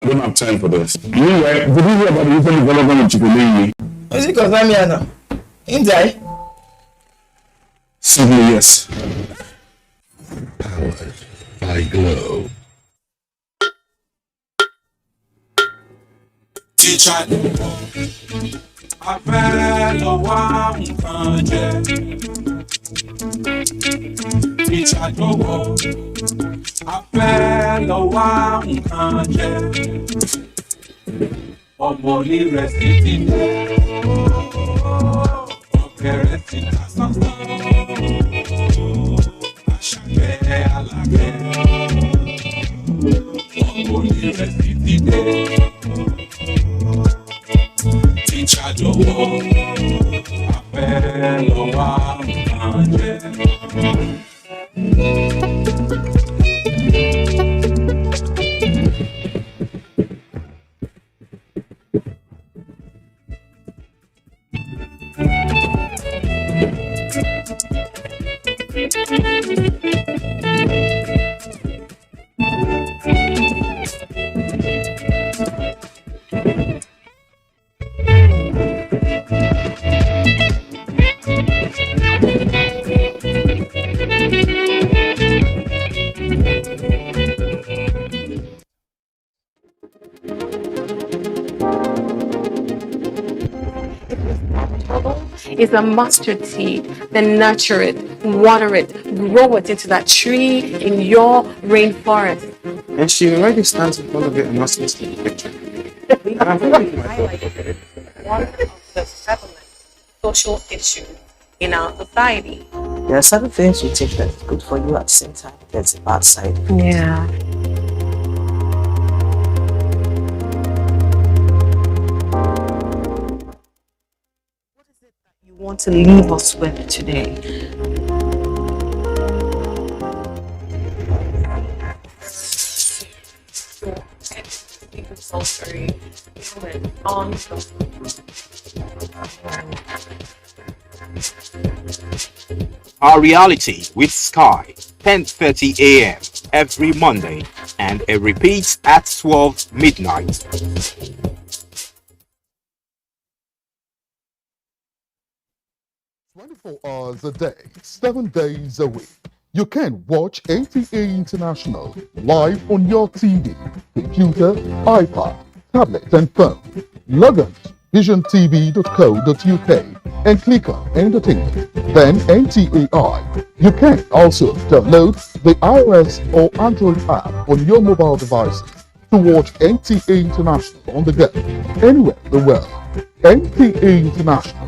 don't have time for this. Anyway, did you hear about the recent development in Chikuli? Is it because I'm here now? Inside? Simply yes. Powered by Glow. Teacher, afẹ́ lọ wá nǹkan jẹ. Teacher jọ̀wọ́, afẹ́ lọ wá nǹkan jẹ. Ọmọ onírẹsì ti dé, ọ̀kẹ́rẹ́ ti dá sánsán. Àṣàkẹ́ alákẹ́, ọmọ onírẹsì ti dé. Teacher jọ̀wọ́, afẹ́ lọ wá nǹkan jẹ. Is a mustard seed, then nurture it, water it, grow it into that tree in your rainforest. And she already stands in front of it and wants to take a picture. We have really highlighted one of the prevalent social issues in our society. There are certain things you take that's good for you at the same time. That's a bad side. Yeah. Want to leave us with today? Our reality with Sky, 10:30 a.m. every Monday, and it repeats at 12 midnight. 24 hours a day, 7 days a week. You can watch NTA International live on your TV, computer, iPad, tablet and phone. Log on to visiontv.co.uk and click on Entertainment, then NTAI. You can also download the iOS or Android app on your mobile devices to watch NTA International on the go, anywhere in the world. NTA International,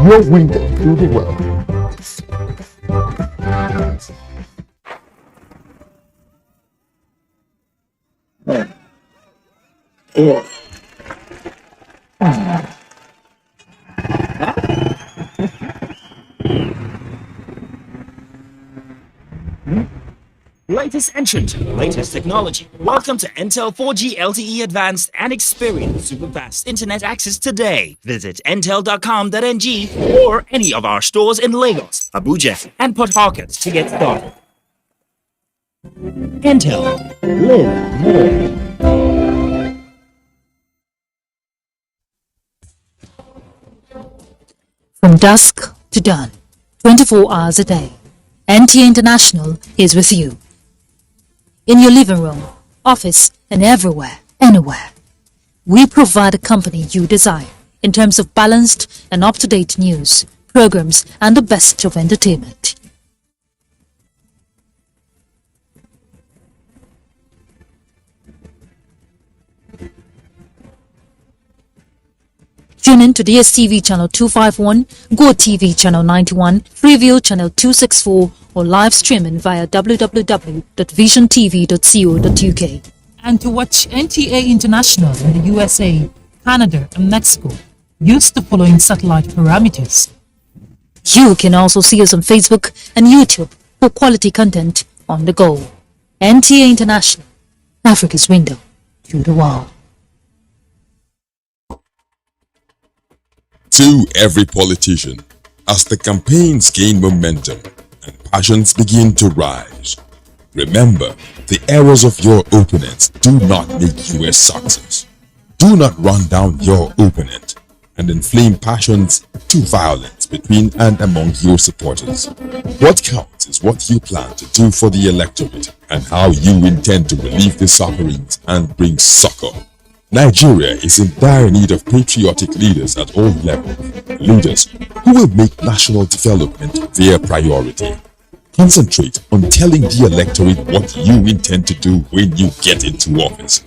your window to the world. Yeah. Latest entrant, latest technology. Welcome to Intel 4G LTE Advanced and experience super fast internet access today. Visit intel.com.ng or any of our stores in Lagos, Abuja, and Port Harcourt to get started. Intel. Live more. From dusk to dawn, 24 hours a day, NTA International is with you. In your living room, office, and everywhere, anywhere. We provide the company you desire in terms of balanced and up-to-date news, programs, and the best of entertainment. Tune in to DSTV channel 251, Go TV channel 91, Freeview channel 264, or live streaming via www.visiontv.co.uk. And to watch NTA International in the USA, Canada, and Mexico, use the following satellite parameters. You can also see us on Facebook and YouTube for quality content on the go. NTA International, Africa's window to the world. To every politician, as the campaigns gain momentum and passions begin to rise, Remember, the errors of your opponents do not make you a success. Do not run down your opponent and inflame passions to violence between and among your supporters. What counts is what you plan to do for the electorate and how you intend to relieve the sufferings and bring succor. Nigeria is in dire need of patriotic leaders at all levels, leaders who will make national development their priority. Concentrate on telling the electorate what you intend to do when you get into office.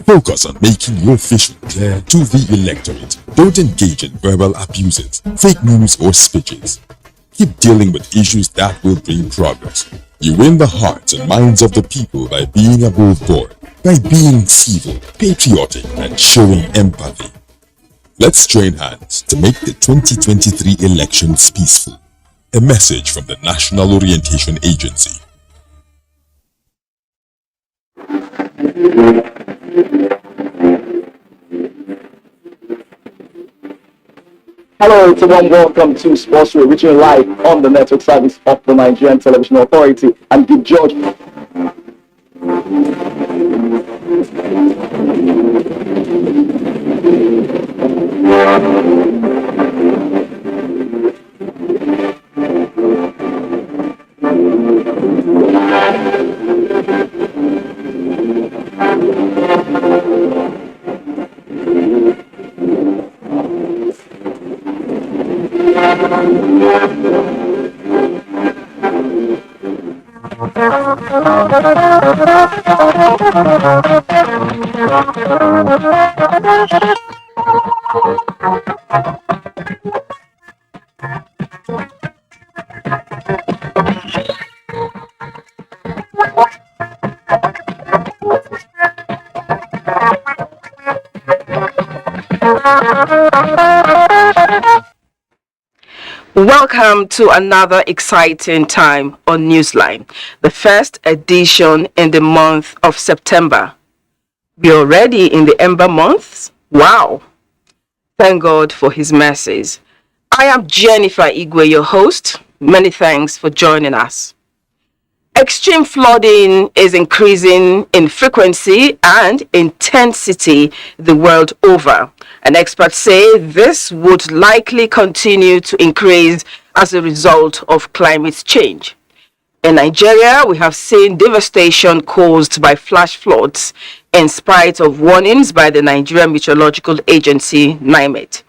Focus on making your vision clear to the electorate. Don't engage in verbal abuses, fake news or speeches. Keep dealing with issues that will bring progress. You win the hearts and minds of the people by being above board, by being civil, patriotic and showing empathy. Let's join hands to make the 2023 elections peaceful. A message from the National Orientation Agency. Hello everyone, welcome to Spousal, reaching live on the network service of the Nigerian Television Authority and the judge. Welcome to another exciting time on Newsline, the first edition in the month of September. We're already in the Ember months. Wow! Thank God for His mercies. I am Jennifer Igwe, your host. Many thanks for joining us. Extreme flooding is increasing in frequency and intensity the world over. And experts say this would likely continue to increase as a result of climate change. In Nigeria, we have seen devastation caused by flash floods in spite of warnings by the Nigerian Meteorological Agency, NIMET.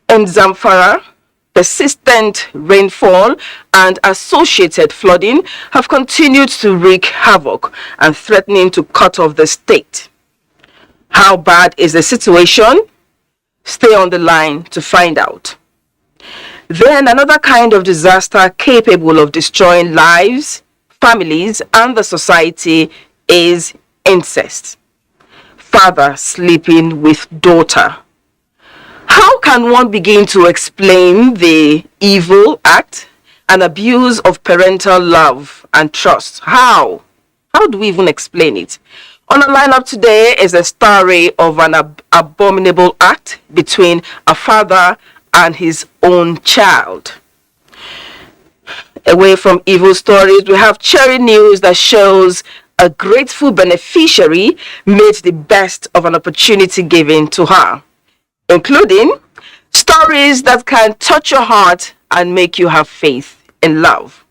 In Zamfara, persistent rainfall and associated flooding have continued to wreak havoc and threatening to cut off the state. How bad is the situation? Stay on the line to find out. Then another kind of disaster capable of destroying lives, families, and the society is incest. Father sleeping with daughter. How can one begin to explain the evil act and abuse of parental love and trust? How? How do we even explain it? On the lineup today is a story of an abominable act between a father and his own child. Away from evil stories, we have cherry news that shows a grateful beneficiary made the best of an opportunity given to her, including stories that can touch your heart and make you have faith in love.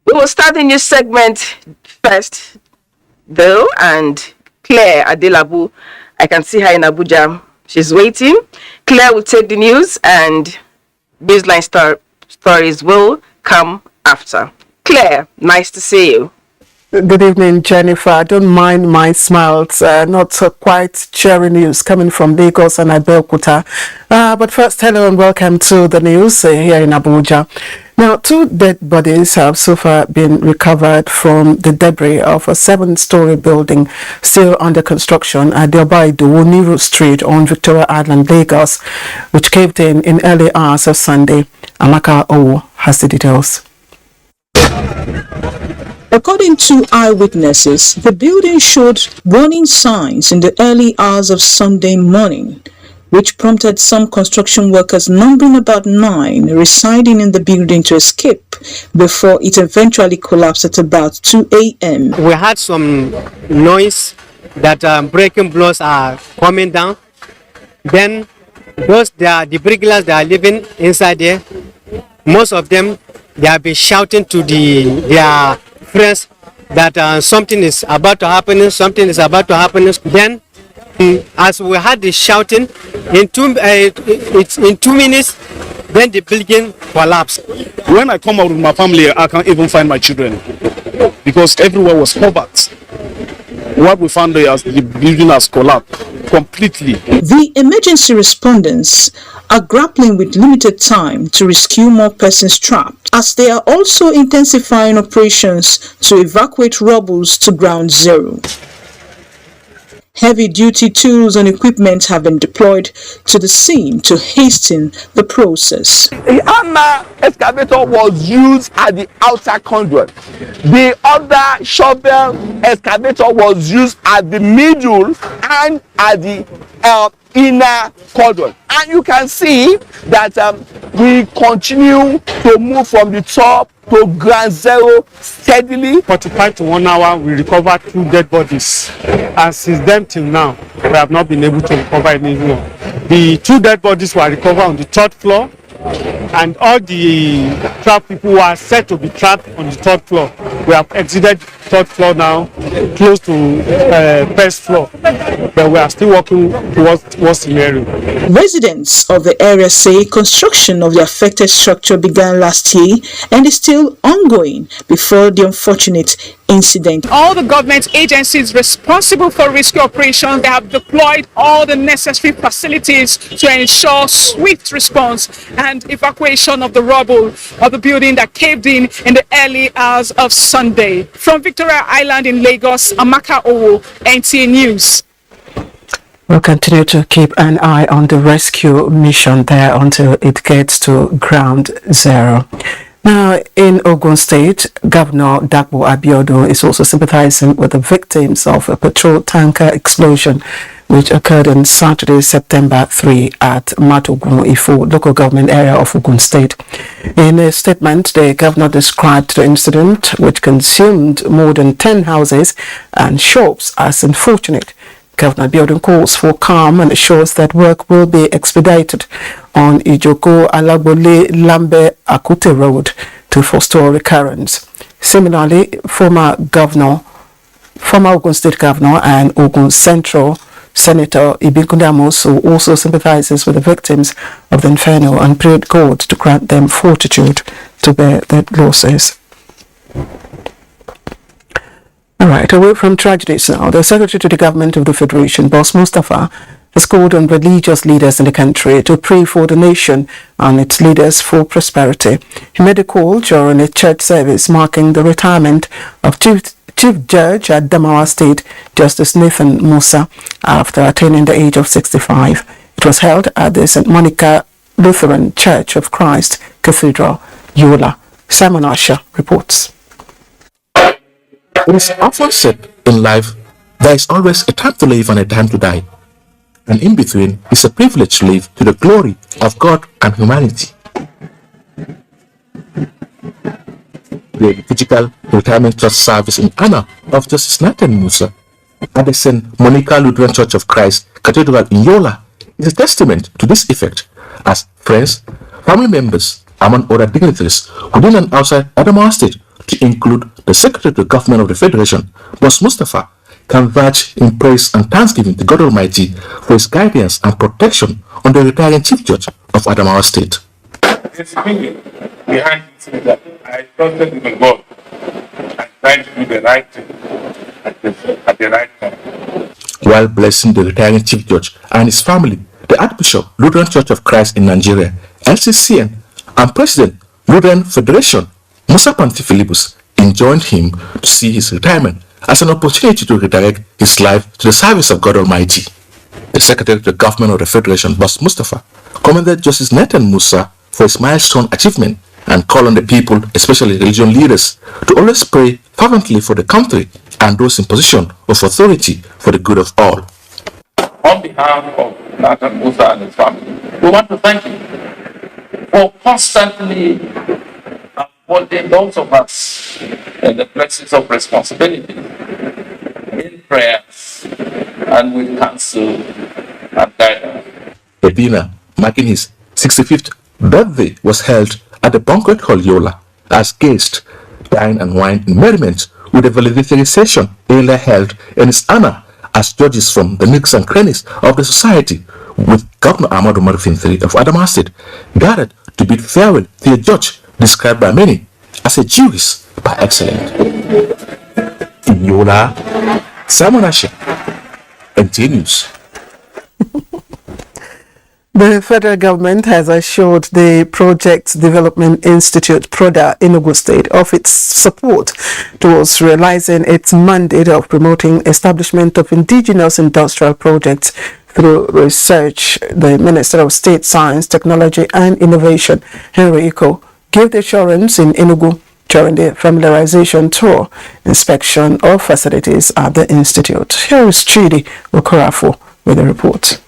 We will start the news segment first, though, and Claire Adelabu, I can see her in Abuja. She's waiting. Claire will take the news and Newsline stories will come after. Claire, nice to see you. Good evening, Jennifer. I don't mind my smiles. Not quite cheery news coming from Lagos and Abeokuta. But first, hello and welcome to the news here in Abuja. Now, 2 dead bodies have so far been recovered from the debris of a 7-story building still under construction at the Niro Street on Victoria Island, Lagos, which caved in early hours of Sunday. Amaka Owo has the details. According to eyewitnesses, the building showed warning signs in the early hours of Sunday morning. which prompted some construction workers numbering about 9 residing in the building to escape before it eventually collapsed at about 2 a.m. We had some noise that breaking blocks are coming down. Then the bricklayers that are living inside there, most of them, they have been shouting to their friends that something is about to happen, something is about to happen. Then as we had the shouting, in 2 minutes, then the building collapsed. When I come out with my family, I can't even find my children because everywhere was covered. What we found there is the building has collapsed completely. The emergency respondents are grappling with limited time to rescue more persons trapped, as they are also intensifying operations to evacuate rubble to ground zero. Heavy-duty tools and equipment have been deployed to the scene to hasten the process. The hammer excavator was used at the outer conduit. The other shovel excavator was used at the middle and at the inner conduit. And you can see that we continue to move from the top to ground zero steadily. 45 to 1 hour, we recovered 2 dead bodies. And since then till now, we have not been able to recover any more. The 2 dead bodies were recovered on the 3rd floor, and all the trapped people who are said to be trapped on the 3rd floor. We have exited 3rd floor now, close to 1st floor, but we are still working towards the area. Residents of the area say construction of the affected structure began last year and is still ongoing before the unfortunate incident. All the government agencies responsible for rescue operations, they have deployed all the necessary facilities to ensure swift response and evacuation of the rubble of the building that caved in the early hours of Sunday. From Victoria Island in Lagos, Amaka Owo, NTA News. We'll continue to keep an eye on the rescue mission there until it gets to ground zero. Now, in Ogun State, Governor Dapo Abiodun is also sympathizing with the victims of a petrol tanker explosion which occurred on Saturday, September 3 at Matogun, Ifo, local government area of Ogun State. In a statement, the governor described the incident, which consumed more than 10 houses and shops, as unfortunate. Governor Abiodun calls for calm and assures that work will be expedited on Ijoko Alagbole Lambe Akute Road to forestall recurrence. Similarly, former Ogun State Governor and Ogun Central Senator Ibikunle Amosu also sympathizes with the victims of the inferno and prayed God to grant them fortitude to bear their losses. All right, away from tragedies now. The Secretary to the Government of the Federation, Boss Mustafa, has called on religious leaders in the country to pray for the nation and its leaders for prosperity. He made a call during a church service marking the retirement of Chief Judge at Adamawa State, Justice Nathan Musa, after attaining the age of 65. It was held at the St. Monica Lutheran Church of Christ Cathedral, Yola. Simon Asher reports. It is often said in life, there is always a time to live and a time to die. And in between is a privilege to live to the glory of God and humanity. The liturgical retirement church service in honor of Justice Nathan Musa at the St. Monica Lutheran Church of Christ Cathedral in Yola is a testament to this effect, as friends, family members, among other dignitaries within and outside Adamawa State, to include the Secretary to the Government of the Federation, Boss Mustafa, converge in praise and thanksgiving to God Almighty for his guidance and protection on the retiring Chief Judge of Adamawa State. The spirit behind it is that I trusted in God and tried to do the right thing at the right time. While blessing the retiring Chief Judge and his family, the Archbishop, Lutheran Church of Christ in Nigeria, LCCN, and President, Lutheran Federation, Musa Pantifilibus, enjoined him to see his retirement as an opportunity to redirect his life to the service of God Almighty. The Secretary to the Government of the Federation, Boss Mustafa, commended Justice Nathan Musa for his milestone achievement and called on the people, especially religious leaders, to always pray fervently for the country and those in position of authority for the good of all. On behalf of Nathan Musa and his family. We want to thank you for constantly upholding those of us in the places of responsibility in prayers and with counsel and guidance. A dinner marking his 65th birthday was held at the banquet hall Yola as guests dine and wine in merriment with a valedictory session earlier held in his honor as judges from the nooks and crannies of the society, with Governor Ahmadu Marufin III of Adamawa State gathered to bid farewell to a judge described by many as a Jewish by excellence. In Yola, Simon Asher, NTA News. The federal government has assured the Project Development Institute, Proda, in Ogun State, of its support towards realizing its mandate of promoting establishment of indigenous industrial projects through research. The Minister of State Science, Technology and Innovation, Henry Iko, gave the assurance in Enugu during the familiarization tour inspection of facilities at the institute. Here is Chidi Okorafu with a report.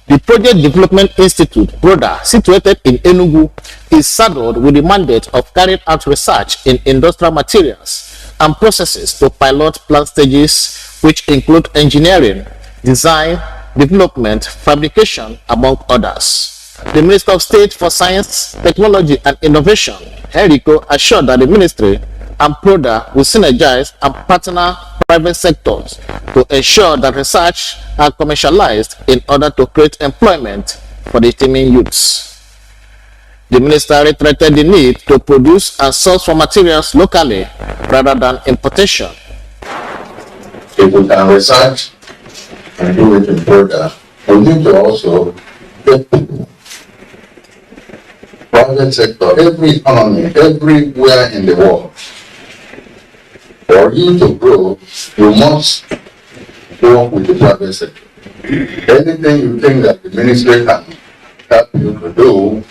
The Project Development Institute, Proda, situated in Enugu, is saddled with the mandate of carrying out research in industrial materials and processes to pilot plant stages, which include engineering, design, development, fabrication, among others. The Minister of State for Science, Technology and Innovation, Enrico, assured that the ministry and Proda will synergize and partner private sectors to ensure that research are commercialized in order to create employment for the teeming youths. The minister reiterated the need to produce and source raw materials locally rather than importation. If we can research and do it in Proda, we need to also get people, private sector, every economy, everywhere in the world. For you to grow, you must work with the private sector. Anything you think that the ministry can help you to do,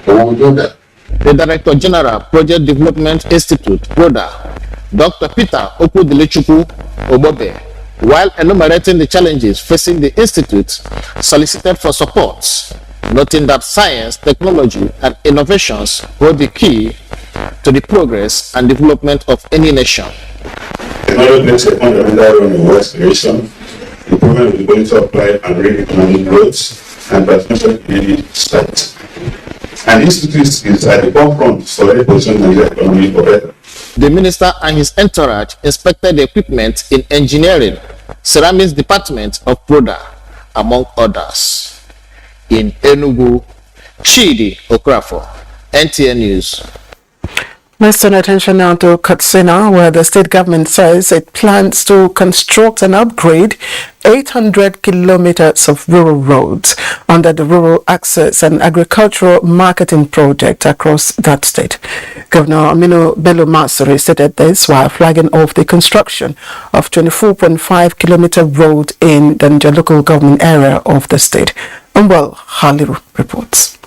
we will do that. The Director General, Project Development Institute, Proda, Dr. Peter Okudilichukwu Obobe, while enumerating the challenges facing the institute, solicited for support, noting that science, technology, and innovations hold the key to the progress and development of any nation. Another makes a fundamental role in wealth creation, improvement of the quality of life and real economic growth, and transmission to the state. And institute is at the forefront for any position in the economy for better. The minister and his entourage inspected the equipment in engineering, ceramics department of Proda, among others. In Enugu, Chidi Okrafo, NTA News. Let's turn attention now to Katsina, where the state government says it plans to construct and upgrade 800 kilometers of rural roads under the Rural Access and Agricultural Marketing Project across that state. Governor Abominable Masuri stated this while flagging off the construction of 24.5 kilometer road in the local government area of the state. Umbal Haliru reports.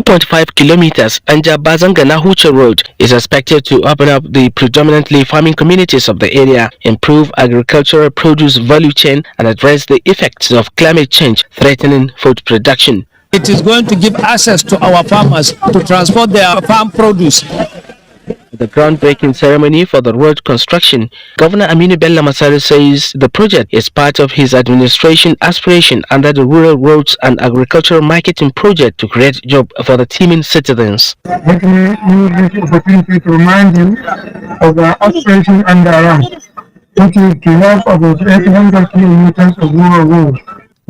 2.5 kilometers Anja Bazangana Hucha Road is expected to open up the predominantly farming communities of the area, improve agricultural produce value chain, and address the effects of climate change threatening food production. It is going to give access to our farmers to transport their farm produce. The groundbreaking ceremony for the road construction, Governor Abominable Masari says the project is part of his administration aspiration under the Rural Roads and Agricultural Marketing Project to create jobs for the teeming citizens. Let me use this opportunity to remind you of the aspiration under RAM, which is to have about 800 kilometers of rural roads.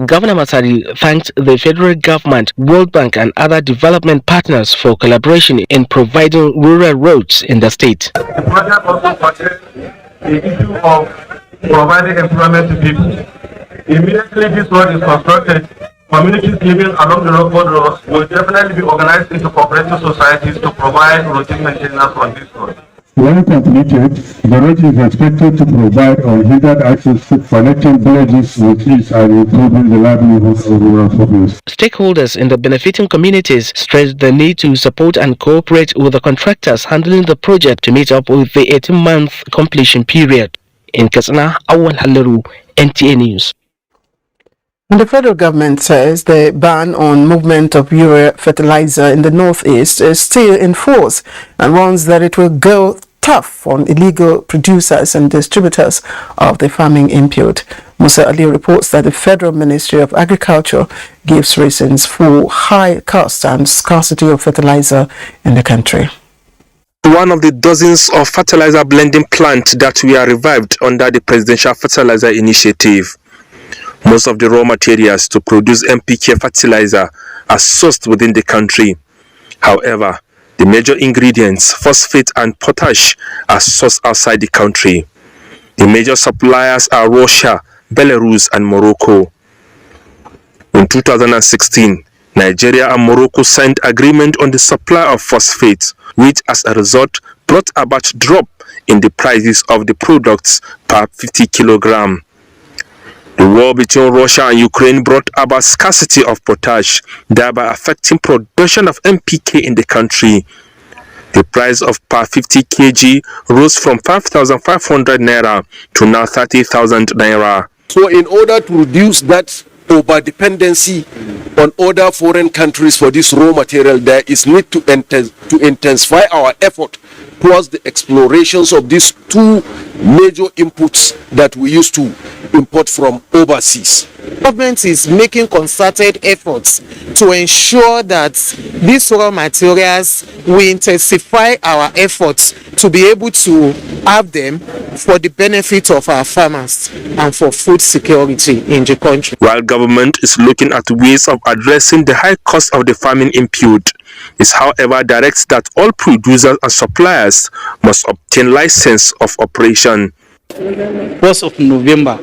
Governor Masari thanked the federal government, World Bank and other development partners for collaboration in providing rural roads in the state. The project also contains the issue of providing employment to people. Immediately this road is constructed, communities living along the road roads will definitely be organized into cooperative societies to provide routine maintenance on this road. When completed, the road is expected to provide unhindered access to connecting villages with ease and improving the livelihoods of rural families. Stakeholders in the benefiting communities stressed the need to support and cooperate with the contractors handling the project to meet up with the 18-month completion period. In Katsina, Awal Halaru, NTA News. The federal government says the ban on movement of urea fertilizer in the northeast is still in force and warns that it will go tough on illegal producers and distributors of the farming input. Musa Ali reports that the Federal Ministry of Agriculture gives reasons for high cost and scarcity of fertilizer in the country. One of the dozens of fertilizer blending plants that were revived under the Presidential Fertilizer Initiative. Most of the raw materials to produce NPK fertilizer are sourced within the country. However, the major ingredients, phosphate and potash, are sourced outside the country. The major suppliers are Russia, Belarus and Morocco. In 2016, Nigeria and Morocco signed agreement on the supply of phosphate, which as a result brought about a drop in the prices of the products per 50 kilogram. The war between Russia and Ukraine brought about scarcity of potash, thereby affecting production of NPK in the country. The price of per 50 kg rose from 5,500 naira to now 30,000 naira. So in order to reduce that over-dependency on other foreign countries for this raw material, there is need to intensify our effort towards the explorations of these two major inputs that we used to import from overseas. Government is making concerted efforts to ensure that these raw materials will intensify our efforts to be able to have them for the benefit of our farmers and for food security in the country. While government is looking at ways of addressing the high cost of the farming input, it however directs that all producers and suppliers must obtain license of operation. 1st of November,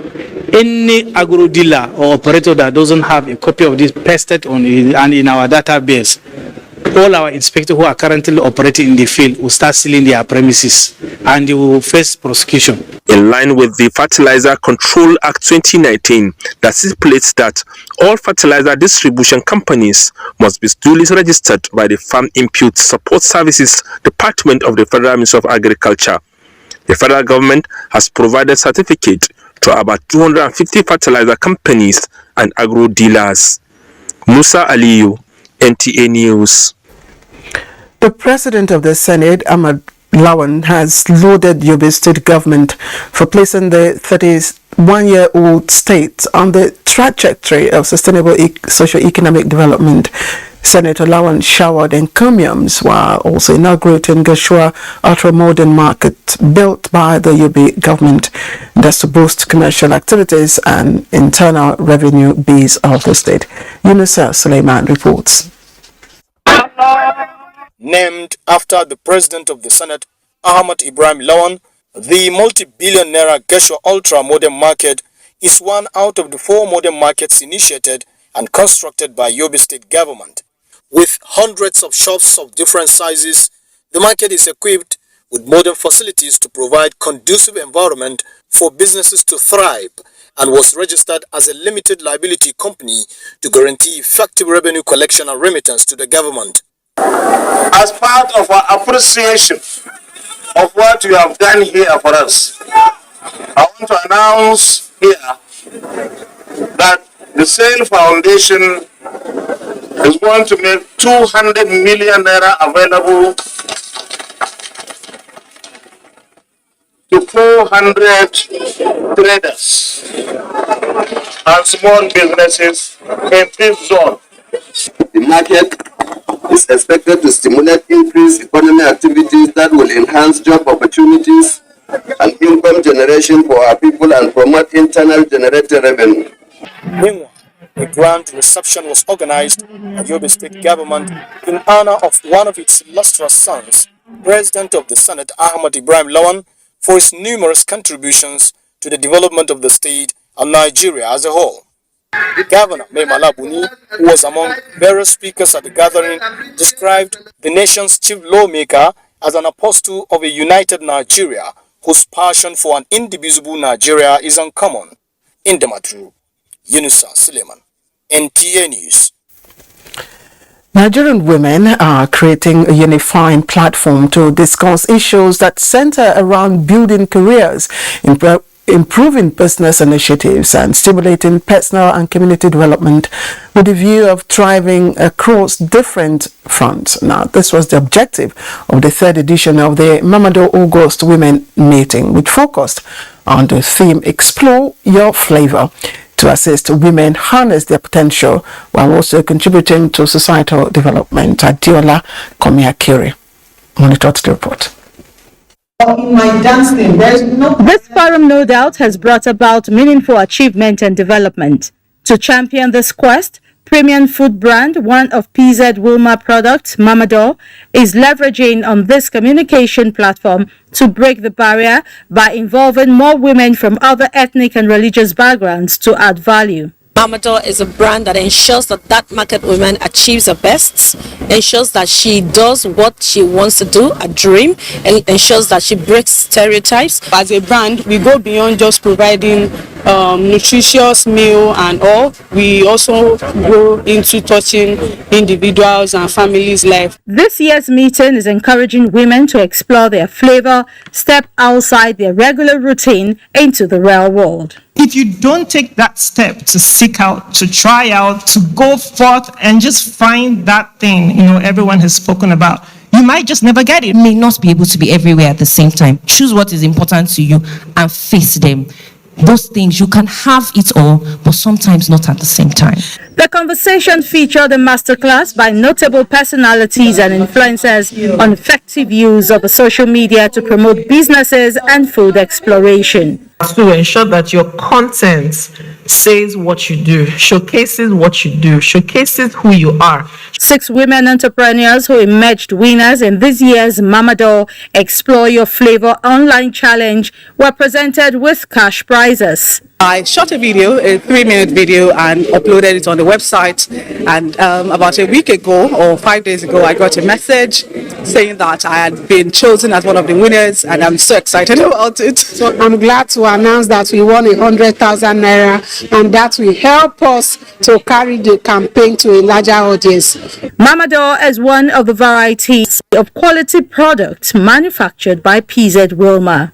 any agro dealer or operator that doesn't have a copy of this pasted on and in our database, all our inspectors who are currently operating in the field will start sealing their premises and they will face prosecution. In line with the Fertilizer Control Act 2019 that stipulates that all fertilizer distribution companies must be duly registered by the Farm Input Support Services Department of the Federal Ministry of Agriculture. The federal government has provided certificate to about 250 fertilizer companies and agro dealers. Musa Aliyu, NTA News. The President of the Senate, Ahmad Lawan, has lauded Yobe State government for placing the 31-year-old state on the trajectory of sustainable socio-economic development. Senator Lawan showered encomiums while also inaugurating Gashua ultra-modern market built by the Yobe government. That's to boost commercial activities and internal revenue base of the state. Yunusa Suleiman reports. Named after the President of the Senate, Ahmad Ibrahim Lawan, the multi-billion naira Gashua ultra-modern market is one out of the 4 modern markets initiated and constructed by Yobe State government. With hundreds of shops of different sizes, the market is equipped with modern facilities to provide conducive environment for businesses to thrive and was registered as a limited liability company to guarantee effective revenue collection and remittance to the government. As part of our appreciation of what you have done here for us, I want to announce here that the same foundation is going to make 200 million naira available to 400 traders and small businesses in this zone. The market is expected to stimulate increased economic activities that will enhance job opportunities and income generation for our people and promote internal generated revenue. Meanwhile, a grand reception was organized by Yobe State government in honor of one of its illustrious sons, President of the Senate Ahmad Ibrahim Lawan, for his numerous contributions to the development of the state and Nigeria as a whole. Governor Memala Buni, who was among various speakers at the gathering, described the nation's chief lawmaker as an apostle of a united Nigeria whose passion for an indivisible Nigeria is uncommon. In the Matru, Yunusa Suleiman, NTA News. Nigerian women are creating a unifying platform to discuss issues that center around building careers in improving business initiatives and stimulating personal and community development with the view of thriving across different fronts. Now, this was the objective of the third edition of the Mamado August Women Meeting, which focused on the theme Explore Your Flavor, to assist women harness their potential while also contributing to societal development. Adiola Komiakiri monitored the report. This forum, no doubt, has brought about meaningful achievement and development. To champion this quest, premium food brand, one of PZ Wilma products, Mamado, is leveraging on this communication platform to break the barrier by involving more women from other ethnic and religious backgrounds to add value. Mamado is a brand that ensures that market woman achieves her best, ensures that she does what she wants to do, a dream, and ensures that she breaks stereotypes. As a brand, we go beyond just providing nutritious meal and all. We also go into touching individuals and families' life. This year's meeting is encouraging women to explore their flavor, step outside their regular routine into the real world. If you don't take that step to seek out, to try out, to go forth and just find that thing, everyone has spoken about, you might just never get it. You may not be able to be everywhere at the same time. Choose what is important to you and face them. Those things, you can have it all, but sometimes not at the same time. The conversation featured a masterclass by notable personalities and influencers on effective use of social media to promote businesses and food exploration. To ensure that your content says what you do, showcases what you do, showcases who you are. 6 women entrepreneurs who emerged winners in this year's Mamado Explore Your Flavor online challenge were presented with cash prizes. I shot a video, a 3-minute video, and uploaded it on the website. And about a week ago or 5 days ago, I got a message saying that I had been chosen as one of the winners, and I'm so excited about it. So I'm glad to announce that we won 100,000 naira, and that will help us to carry the campaign to a larger audience. Mamado is one of the varieties of quality products manufactured by PZ Wilma.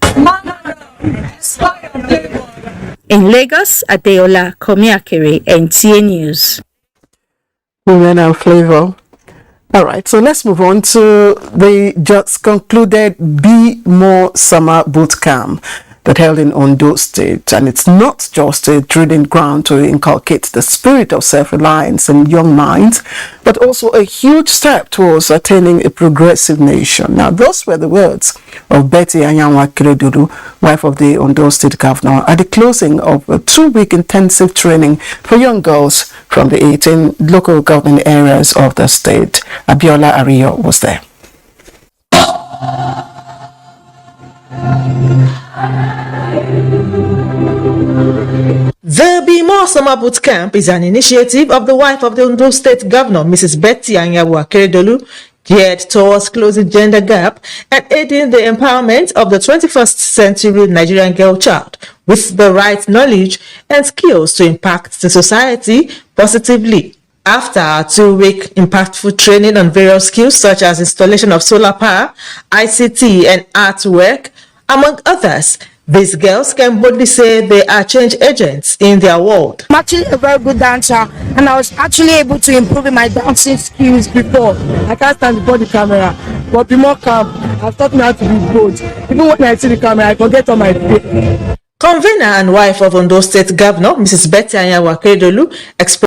In Lagos, Adeola Komiakiri, NTA News. Women and flavor. All right, so let's move on to the just concluded Bemore Summer Boot Camp that held in Ondo State. And it's not just a training ground to inculcate the spirit of self-reliance in young minds, but also a huge step towards attaining a progressive nation. Now, those were the words of Betty Anyanwa Keredolu, wife of the Ondo State Governor, at the closing of a 2-week intensive training for young girls from the 18 local government areas of the state. Abiola Arewa was there. The Bemore Summer Boot Camp is an initiative of the wife of the Ondo State Governor, Mrs. Betty Anyanwa Keredolu, geared towards closing gender gap and aiding the empowerment of the 21st century Nigerian girl child with the right knowledge and skills to impact the society positively. After a 2-week impactful training on various skills such as installation of solar power, ICT and artwork, among others, these girls can boldly say they are change agents in their world. I'm actually a very good dancer, and I was actually able to improve in my dancing skills before. I can't stand before the camera, but Bemore camp has taught me how to be bold. Even when I see the camera, I forget on my feet. Convener and wife of Ondo State Governor, Mrs. Betty Anyanwa Keredolu, expressed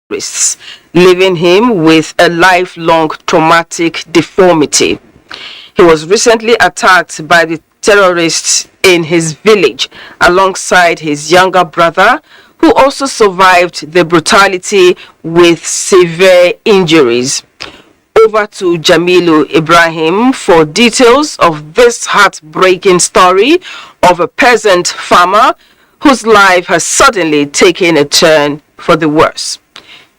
terrorists, leaving him with a lifelong traumatic deformity. He was recently attacked by the terrorists in his village alongside his younger brother, who also survived the brutality with severe injuries. Over to Jamilu Ibrahim for details of this heartbreaking story of a peasant farmer whose life has suddenly taken a turn for the worse.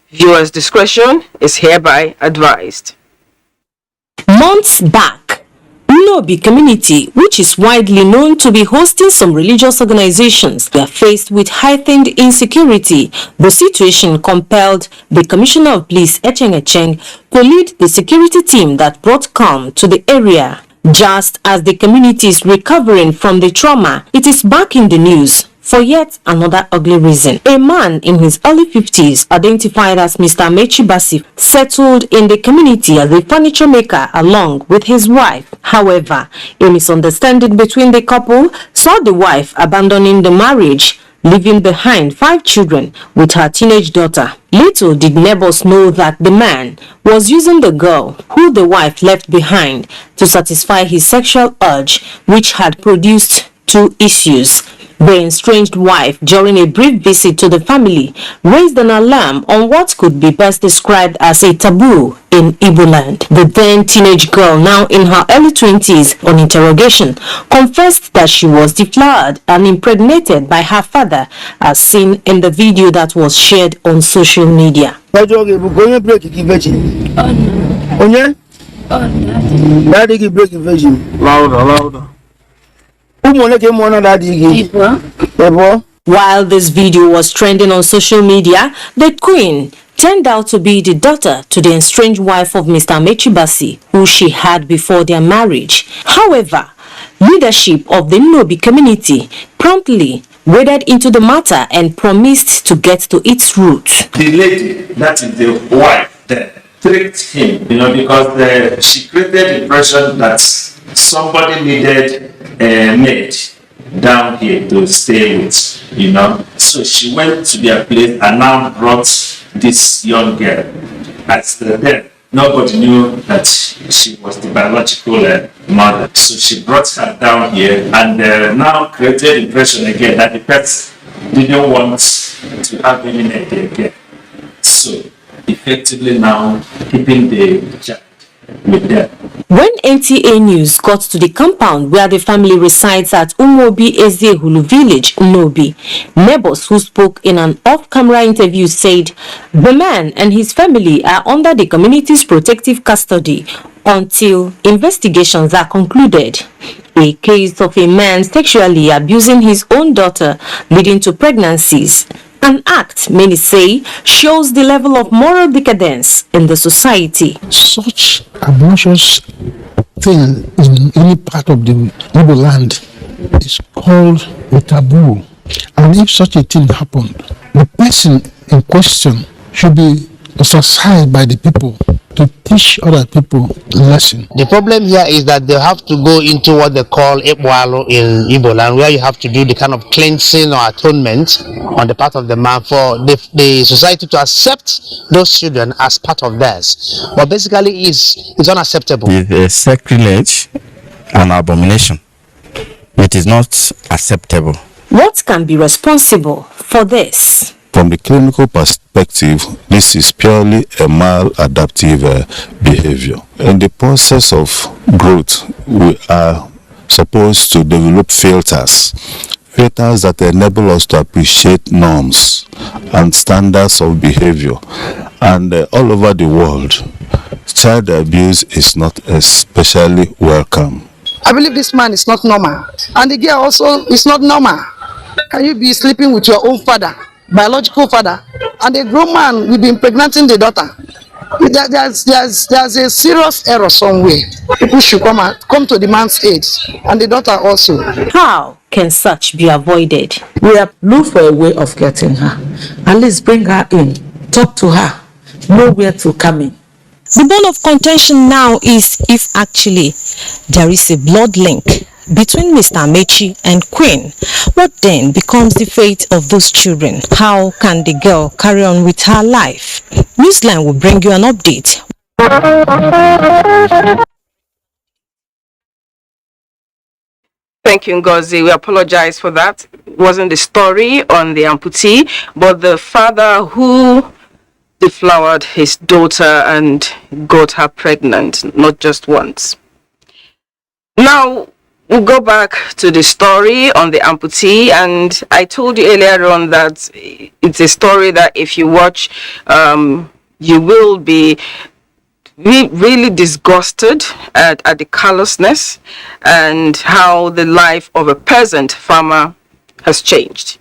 Viewers' discretion is hereby advised. Months back, Nobi community, which is widely known to be hosting some religious organizations, were faced with heightened insecurity. The situation compelled the Commissioner of Police, Echeng, to lead the security team that brought calm to the area. Just as the community is recovering from the trauma, it is back in the news for yet another ugly reason. A man in his early 50s, identified as Mr. Mechi Basi, settled in the community as a furniture maker along with his wife. However, a misunderstanding between the couple saw the wife abandoning the marriage, leaving behind 5 children with her teenage daughter. Little did neighbors know that the man was using the girl who the wife left behind to satisfy his sexual urge, which had produced 2 issues. The estranged wife, during a brief visit to the family, raised an alarm on what could be best described as a taboo in Igbo land. The then teenage girl, now in her early 20s, on interrogation, confessed that she was deflowered and impregnated by her father, as seen in the video that was shared on social media. Louder. While this video was trending on social media, the queen turned out to be the daughter to the estranged wife of Mr. Mechi Basi, who she had before their marriage. However, leadership of the Nobi community promptly waded into the matter and promised to get to its root. The lady, that is the wife, that tricked him, because she created the impression that somebody needed a maid down here to stay with, So she went to their place and now brought this young girl. As then, nobody knew that she was the biological mother. So she brought her down here and now created impression again that the pets didn't want to have any maid again. So effectively now keeping the child with them. When NTA News got to the compound where the family resides at Umobi Ezehulu village, Nobi, neighbors who spoke in an off-camera interview said the man and his family are under the community's protective custody until investigations are concluded. A case of a man sexually abusing his own daughter leading to pregnancies. An act, many say, shows the level of moral decadence in the society. Such atrocious thing in any part of the Igbo land is called a taboo. And if such a thing happened, the person in question should be ostracized by the people to teach other people lesson. The problem here is that they have to go into what they call Ebwalo in Igbo land, where you have to do the kind of cleansing or atonement on the part of the man for the society to accept those children as part of theirs. But basically it's unacceptable. It's a sacrilege and abomination. It is not acceptable. What can be responsible for this? From the clinical perspective, this is purely a maladaptive behavior. In the process of growth, we are supposed to develop filters that enable us to appreciate norms and standards of behavior. And all over the world, child abuse is not especially welcome. I believe this man is not normal. And the girl also is not normal. Can you be sleeping with your own father, biological father, and a grown man will be impregnating the daughter? There's a serious error somewhere. People should come to the man's aid, and the daughter also. How can such be avoided? We have looked for a way of getting her. At least bring her in, talk to her, know where to come in. The bone of contention now is if actually there is a blood link between Mr. Amechi and Queen. What then becomes the fate of those children? How can the girl carry on with her life? Newsline will bring you an update. Thank you, Ngozi. We apologize for that. It wasn't the story on the amputee, but the father who deflowered his daughter and got her pregnant, not just once. Now, we'll go back to the story on the amputee, and I told you earlier on that it's a story that if you watch, you will be really disgusted at the callousness and how the life of a peasant farmer has changed.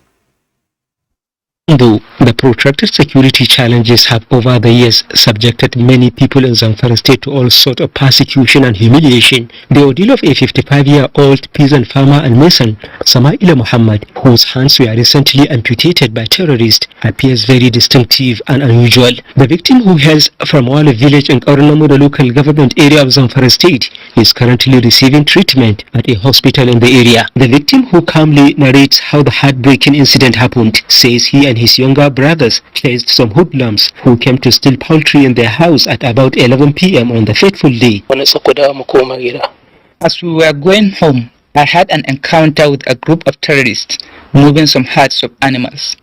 Though the protracted security challenges have over the years subjected many people in Zamfara state to all sorts of persecution and humiliation, the ordeal of a 55-year-old peasant farmer and mason, Samaila Muhammad, whose hands were recently amputated by terrorists, appears very distinctive and unusual. The victim, who hails from Wale village in Karunamu, the local government area of Zamfara state, is currently receiving treatment at a hospital in the area. The victim, who calmly narrates how the heartbreaking incident happened, says he and his younger brothers chased some hoodlums who came to steal poultry in their house at about 11 p.m. on the fateful day. As we were going home, I had an encounter with a group of terrorists moving some herds of animals.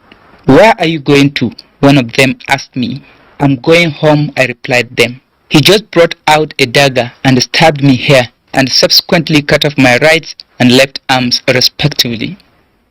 "Where are you going to?" one of them asked me. "I'm going home," I replied them. He just brought out a dagger and stabbed me here and subsequently cut off my right and left arms respectively.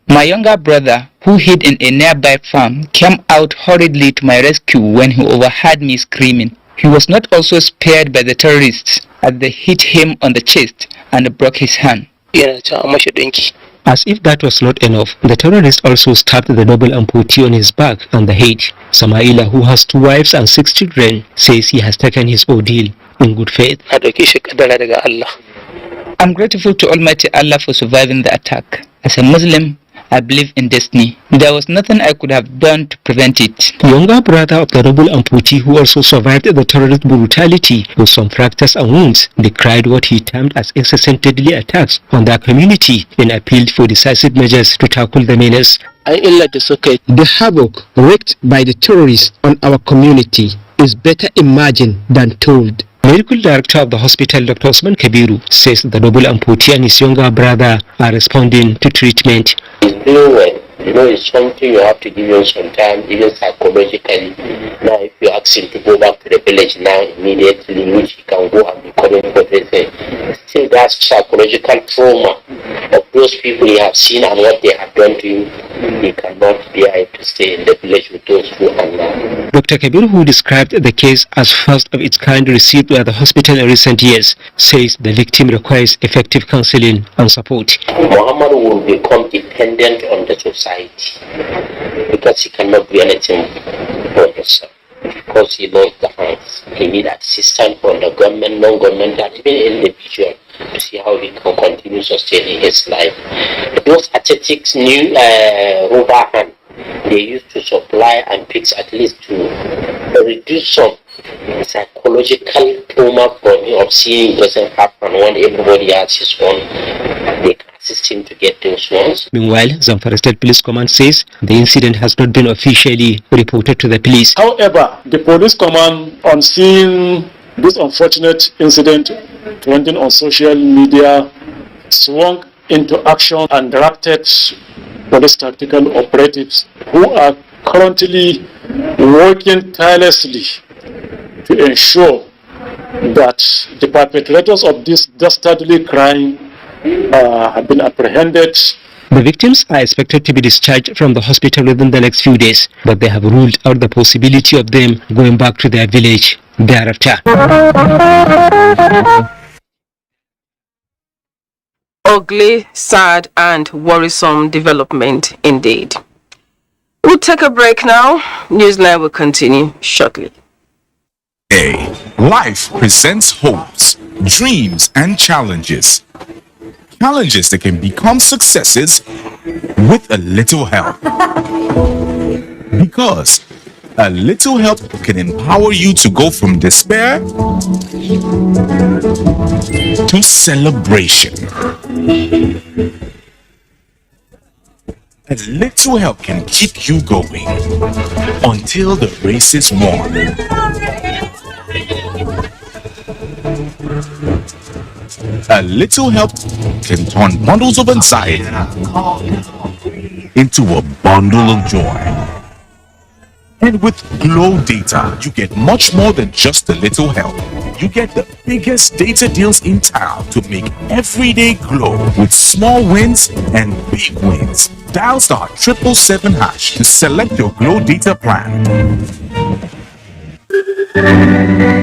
My younger brother, who hid in a nearby farm, came out hurriedly to my rescue when he overheard me screaming. He was not also spared by the terrorists as they hit him on the chest and broke his hand. As if that was not enough, the terrorist also stabbed the double amputee on his back and the head. Samaila, who has 2 wives and 6 children, says he has taken his ordeal in good faith. I'm grateful to Almighty Allah for surviving the attack. As a Muslim, I believe in destiny. There was nothing I could have done to prevent it. The younger brother of the double amputee, who also survived the terrorist brutality with some fractures and wounds, decried what he termed as incessant deadly attacks on their community and appealed for decisive measures to tackle the menace. The havoc wreaked by the terrorists on our community is better imagined than told. Medical director of the hospital, Dr. Osman Kabiru, says the double amputee and his younger brother are responding to treatment. He's doing well. You know, it's something you have to give him some time, even psychologically. Now, if you ask him to go back to the village now immediately, which he can go and be calling for everything, still that psychological trauma of those people he have seen and what they have done to him, he cannot bear to stay in the village with those who are now. Dr. Kabir, who described the case as first of its kind received by the hospital in recent years, says the victim requires effective counseling and support. Muhammad will become dependent on the society because he cannot do anything for himself. Because he lost the hands. He needs assistance from the government, non-governmental, even individual to see how he can continue sustaining his life. Those athletics new rubber hand, they used to supply and fix at least to reduce some psychological trauma from him of seeing it doesn't happen when everybody has his own. They can assist him to get those ones. Meanwhile, Zamfara State Police Command says the incident has not been officially reported to the police. However, the police command, on seeing this unfortunate incident trending on social media, swung into action and directed police tactical operatives who are currently working tirelessly to ensure that the perpetrators of this dastardly crime have been apprehended. The victims are expected to be discharged from the hospital within the next few days, but they have ruled out the possibility of them going back to their village thereafter. Ugly, sad and worrisome development indeed. We'll take a break now. Newsline will continue shortly. Life presents hopes, dreams and challenges. Challenges that can become successes with a little help. Because a little help can empower you to go from despair to celebration. A little help can keep you going until the race is won. A little help can turn bundles of anxiety into a bundle of joy. And with Glow Data, you get much more than just a little help. You get the biggest data deals in town to make every day glow with small wins and big wins. Dial star 777# to select your Glow Data plan.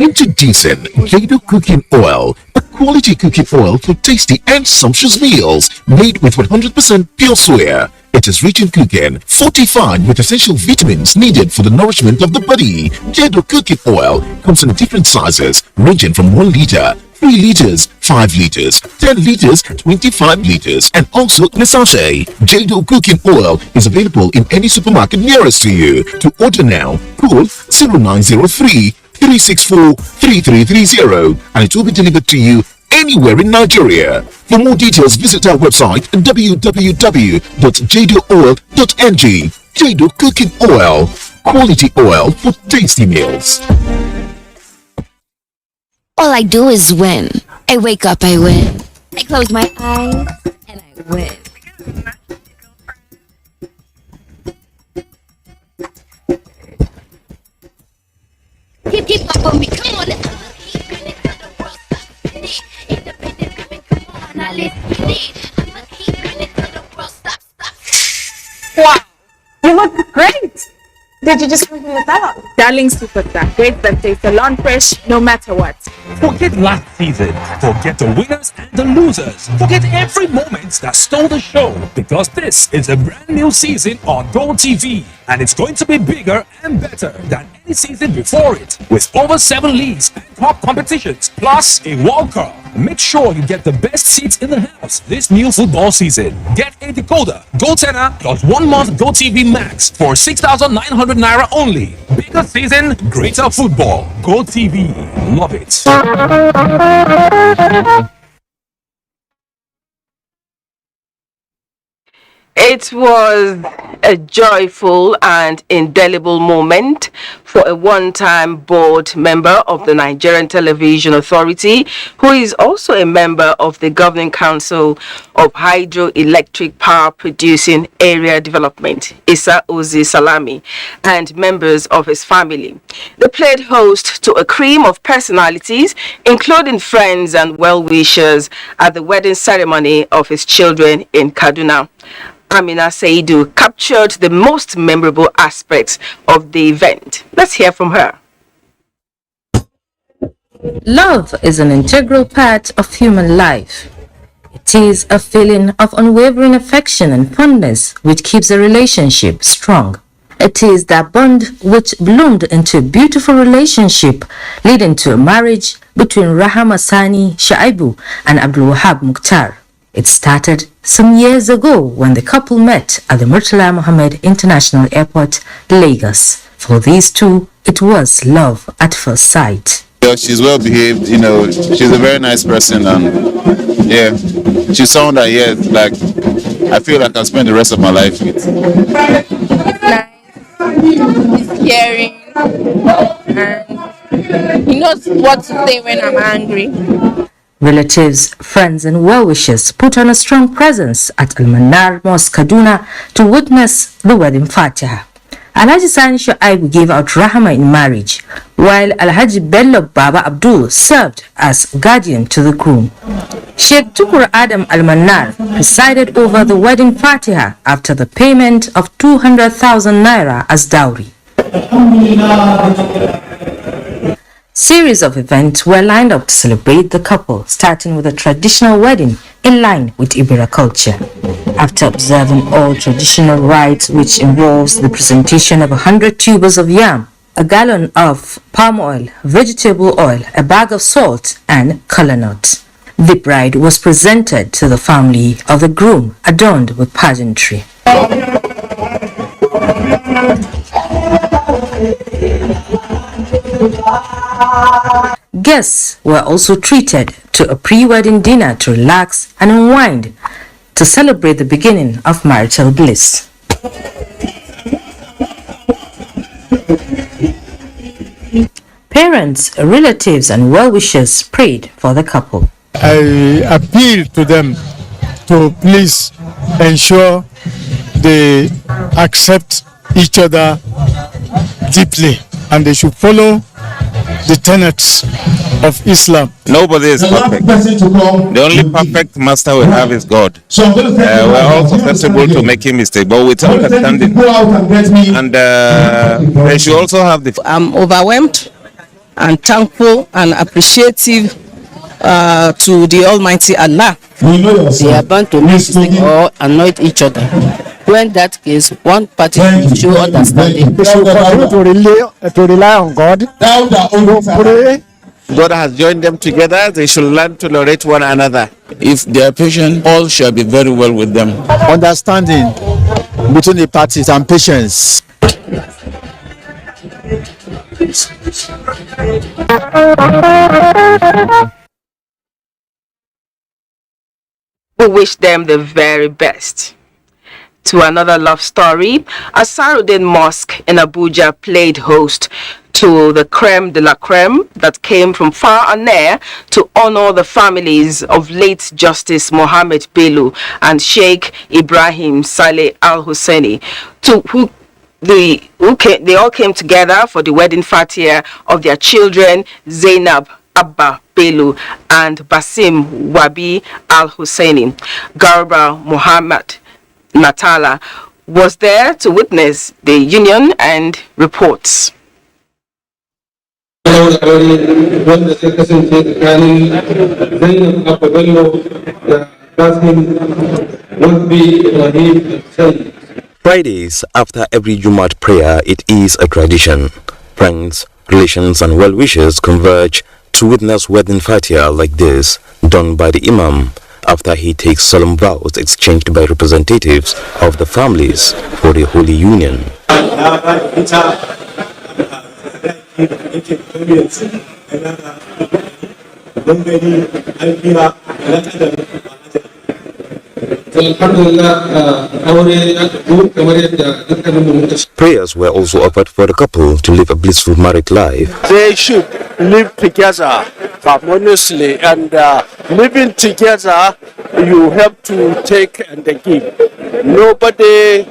Introducing Jado Cooking Oil, a quality cooking oil for tasty and sumptuous meals made with 100% pure soya. It is rich in cooking, fortified with essential vitamins needed for the nourishment of the body. Jado Cooking Oil comes in different sizes ranging from 1 liter, 3 liters, 5 liters, 10 liters, 25 liters, and also in a sachet. Jado Cooking Oil is available in any supermarket nearest to you. To order now, call 0903 364 3330 and it will be delivered to you anywhere in Nigeria. For more details, visit our website www.jadooil.ng. Jado Cooking Oil, quality oil for tasty meals. All I do is win. I wake up, I win. I close my eyes and I win. Keep up on me, come on, let's Wow, you look great. Did you just make this out? Darling Superstar, great that takes a long fresh no matter what. Forget last season. Forget the winners and the losers. Forget every moment that stole the show. Because this is a brand new season on Go TV. And it's going to be bigger and better than any season before it. With over 7 leagues and top competitions, plus a World Cup. Make sure you get the best seats in the house this new football season. Get a decoder, Go Tenor, plus 1 month Go TV Max for 6,900 Naira only. Bigger season, greater football. Go TV. Love it. It was a joyful and indelible moment for a one-time board member of the Nigerian Television Authority, who is also a member of the Governing Council of Hydroelectric Power Producing Area Development, Issa Ozi Salami, and members of his family. They played host to a cream of personalities, including friends and well-wishers, at the wedding ceremony of his children in Kaduna. Amina Saidu captured the most memorable aspects of the event. Let's hear from her. Love is an integral part of human life. It is a feeling of unwavering affection and fondness which keeps a relationship strong. It is that bond which bloomed into a beautiful relationship leading to a marriage between Rahama Sani Shaibu and Abdul Wahab Mukhtar. It started some years ago when the couple met at the Murtala Mohammed International Airport, Lagos. For these two, it was love at first sight. She's well behaved, she's a very nice person, and she's someone that, like, I feel like I'll spend the rest of my life with. It's nice, he's caring, and he knows what to say when I'm angry. Relatives, friends and well-wishers put on a strong presence at Al-Manar Mosque, Kaduna to witness the wedding fatiha. Alhaji Sani Shoaibu gave out Rahama in marriage, while Alhaji Bello Baba Abdul served as guardian to the groom. Sheikh Tukur Adam Al-Manar presided over the wedding fatiha after the payment of 200,000 naira as dowry. Series of events were lined up to celebrate the couple, starting with a traditional wedding in line with Ibera culture. After observing all traditional rites, which involves the presentation of 100 tubers of yam, a gallon of palm oil, vegetable oil, a bag of salt, and kola nuts, the bride was presented to the family of the groom, adorned with pageantry. Guests were also treated to a pre-wedding dinner to relax and unwind to celebrate the beginning of marital bliss. Parents, relatives, and well-wishers prayed for the couple. I appeal to them to please ensure they accept each other deeply, and they should follow the tenets of Islam. Nobody is perfect. The only perfect master we have is God. We're all susceptible to making mistakes, but with understanding. And they should also have the... I'm overwhelmed and thankful and appreciative to the Almighty Allah. They are bound to make mistakes or annoy each other. When that case, one party should understanding. They should continue to rely on God. Pray. God has joined them together. They should learn to tolerate one another. If they are patient, all shall be very well with them. Understanding between the parties and patience. We wish them the very best. To another love story, Ansarudeen Mosque in Abuja played host to the creme de la creme that came from far and near to honor the families of late Justice Mohammed Bello and Sheikh Ibrahim Saleh Al-Husseini, they all came together for the wedding fatiha of their children Zainab Abba Bello and Basim Wabi Al-Husseini. Garba Muhammad Natala was there to witness the union and reports. Fridays, after every Jumat prayer, it is a tradition. Friends, relations and well-wishers converge to witness wedding fatiha like this, done by the Imam, after he takes solemn vows exchanged by representatives of the families for the Holy Union. Prayers were also offered for the couple to live a blissful married life. They should live together harmoniously, and living together you have to take and give. Nobody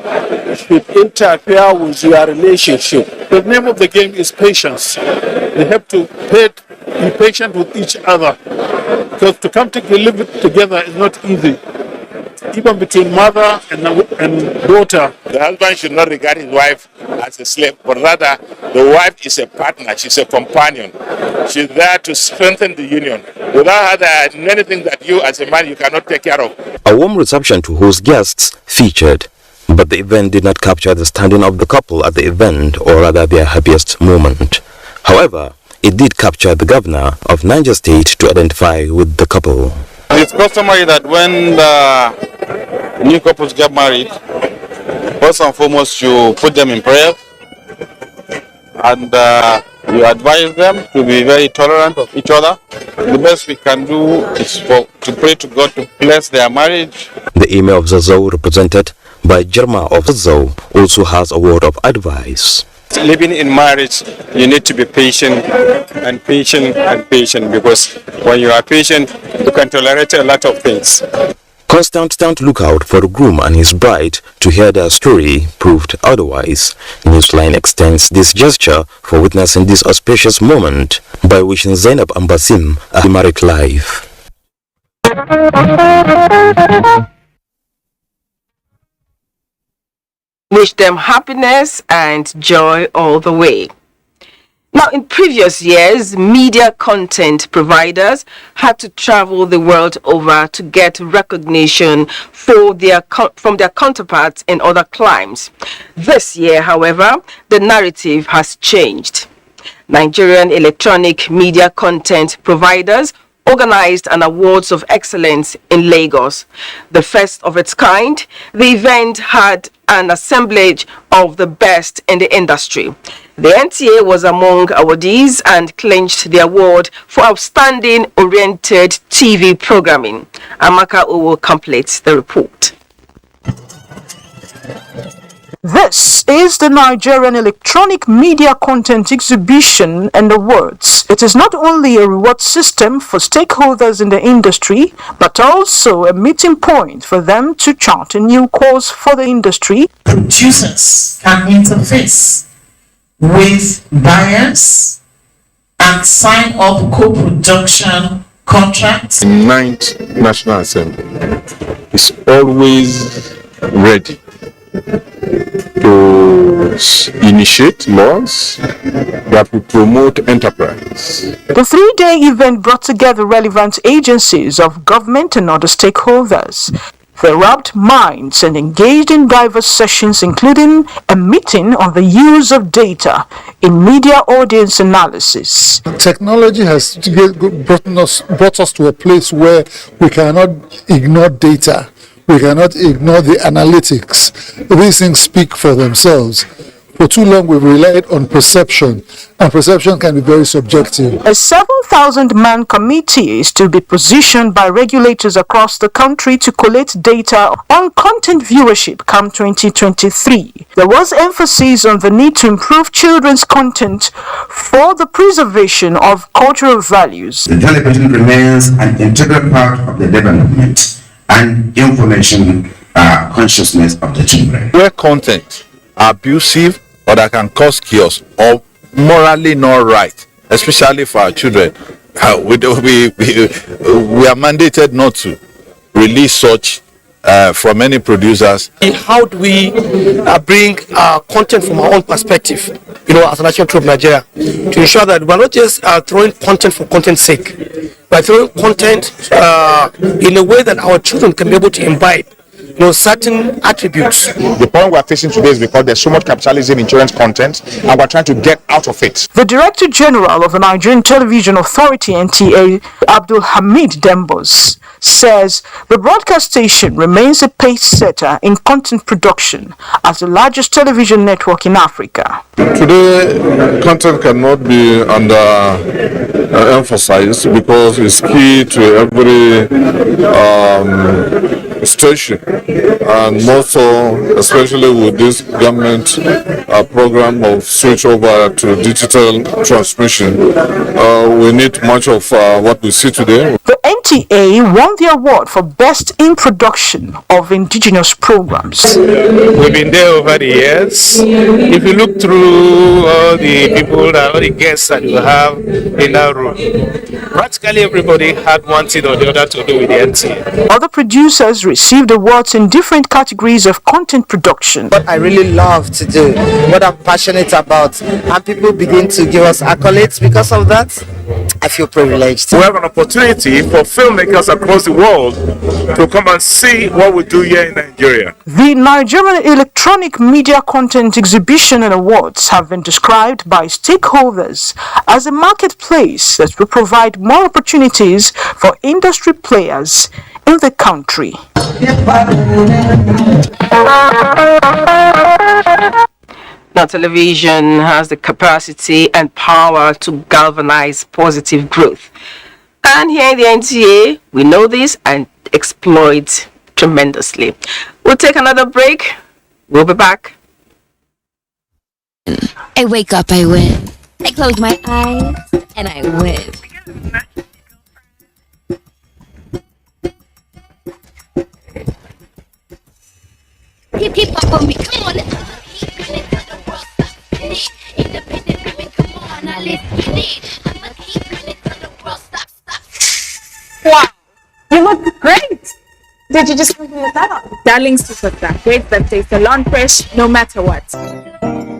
should interfere with your relationship. The name of the game is patience. They have to be patient with each other, because to come to live together is not easy. Even between mother and daughter. The husband should not regard his wife as a slave, but rather the wife is a partner, she's a companion. She's there to strengthen the union. Without her, there are many things that you as a man you cannot take care of. A warm reception to host guests featured, but the event did not capture the standing of the couple at the event, or rather their happiest moment. However, it did capture the governor of Niger State to identify with the couple. It's customary that when the new couples get married, first and foremost you put them in prayer, and you advise them to be very tolerant of each other. The best we can do is to pray to God to bless their marriage. The Emir of Zazzau, represented by Jerma of Zazzau, also has a word of advice. Living in marriage, you need to be patient and patient and patient, because when you are patient, you can tolerate a lot of things. Constant lookout for the groom and his bride to hear their story proved otherwise. Newsline extends this gesture for witnessing this auspicious moment by wishing Zainab and Basim a married life. Wish them happiness and joy all the way. Now, in previous years, media content providers had to travel the world over to get recognition from their counterparts in other climes. This year, however, the narrative has changed. Nigerian electronic media content providers organized an Awards of Excellence in Lagos. The first of its kind, the event had an assemblage of the best in the industry. The NTA was among awardees and clinched the award for outstanding oriented TV programming. Amaka Owo completes the report. This is the Nigerian Electronic Media Content Exhibition and Awards. It is not only a reward system for stakeholders in the industry, but also a meeting point for them to chart a new course for the industry. Producers can interface with buyers and sign up co-production contracts. The 9th National Assembly is always ready to initiate laws that will promote enterprise. The three-day event brought together relevant agencies of government and other stakeholders. They rubbed minds and engaged in diverse sessions, including a meeting on the use of data in media audience analysis. Technology has brought us to a place where we cannot ignore data. We cannot ignore the analytics. These things speak for themselves. For too long, we've relied on perception, and perception can be very subjective. A 7,000-man committee is to be positioned by regulators across the country to collate data on content viewership come 2023. There was emphasis on the need to improve children's content for the preservation of cultural values. The television remains an integral part of the development and information consciousness of the children. Where content are abusive or that can cause chaos or morally not right, especially for our children, we are mandated not to release such from any producers. How do we bring content from our own perspective, as a national troop Nigeria, to ensure that we're not just throwing content for content's sake, but throwing content in a way that our children can be able to imbibe certain attributes. The problem we're facing today is because there's so much capitalism in children's content, and we're trying to get out of it. The Director General of the Nigerian Television Authority, NTA, Abdul Hamid Dembos, says the broadcast station remains a pace setter in content production as the largest television network in Africa. Today, content cannot be emphasized because it's key to every station, and more so, especially with this government program of switch over to digital transmission. We need much of what we see today. The NTA won the award for Best in Production of Indigenous Programs. We've been there over the years. If you look through all the people, all the guests that you have in that room, practically everybody had one thing or the other to do with the NTA. Other producers received awards in different categories of content production. What I really love to do, what I'm passionate about, and people begin to give us accolades because of that, I feel privileged. We have an opportunity for filmmakers across the world to come and see what we do here in Nigeria. The Nigerian Electronic Media Content Exhibition and Awards have been described by stakeholders as a marketplace that will provide more opportunities for industry players in the country. Now, television has the capacity and power to galvanize positive growth. And here in the NTA, we know this and exploit tremendously. We'll take another break. We'll be back. I wake up, I win. I close my eyes, and I win. Keep up on me, come on. Independent women, come on, now let's get it. I'ma keep it till the world stops. Wow, you look great. Did you just bring this out? Darling super that great that takes a long fresh no matter what.